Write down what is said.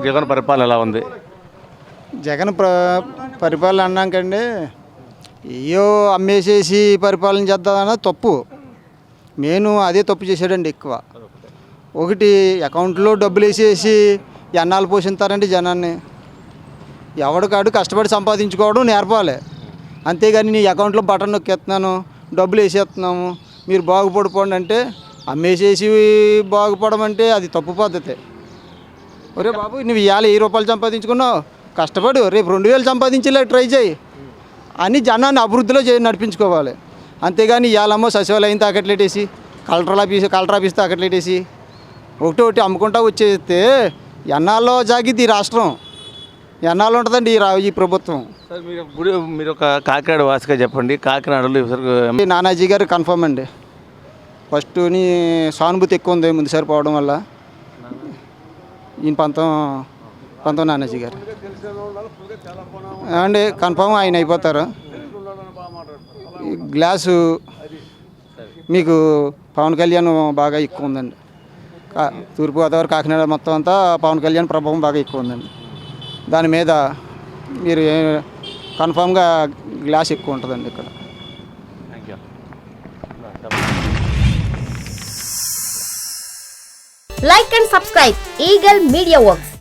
జగన్ పరిపాలన ఎలా ఉంది? జగన్ పరిపాలన అన్నాకండి అయ్యో అమ్మేసేసి పరిపాలన చేద్దామన్న తప్పు. నేను అదే తప్పు చేశాడండి ఎక్కువ. ఒకటి అకౌంట్లో డబ్బులు వేసేసి ఎన్నాళ్ళు పోషిస్తారండి జనాన్ని. ఎవడికాడు కష్టపడి సంపాదించుకోవడం నేర్పాలి. అంతేగాని నీ అకౌంట్లో బటన్ నొక్కేస్తున్నాను, డబ్బులు వేసేస్తున్నాము, మీరు బాగుపడిపోండి అంటే అమ్మేసేసి బాగుపడమంటే అది తప్పు పద్ధతి. ఒరే బాబు నువ్వు ఇవాళ 1000 రూపాయలు సంపాదించుకున్నావు, కష్టపడు, రేపు 2000 సంపాదించేలా ట్రై చేయి అని జనాన్ని అభివృద్ధిలో నడిపించుకోవాలి. అంతేగాని ఇవాళమ్మో సచివాలయం తాకట్లేటేసి కలెక్టర్ ఆఫీస్ తాకట్లేటేసి ఒకటి అమ్ముకుంటా వచ్చేస్తే ఎన్నాళ్ళలో జాగిద్ది ఈ రాష్ట్రం, ఎన్నాళ్ళు ఉంటుందండి ఈ ప్రభుత్వం. సార్ మీరు ఒక కాకినాడ వాసిగా చెప్పండి. కాకినాడలో నానాజీ గారు కన్ఫర్మ్ అండి. ఫస్ట్ సానుభూతి ఎక్కువ ఉంది ముందుసారి పోవడం వల్ల. ఈయన పంతం నానాజీ గారు అండి కన్ఫర్మ్ ఆయన అయిపోతారు. గ్లాసు మీకు పవన్ కళ్యాణ్ బాగా ఎక్కువ ఉందండి. తూర్పుగోదావరి కాకినాడ మొత్తం అంతా పవన్ కళ్యాణ్ ప్రభావం బాగా ఎక్కువ ఉందండి. దాని మీద మీరు కన్ఫామ్గా గ్లాస్ ఎక్కువ ఉంటుందండి ఇక్కడ. Like and subscribe Eagle Media Works.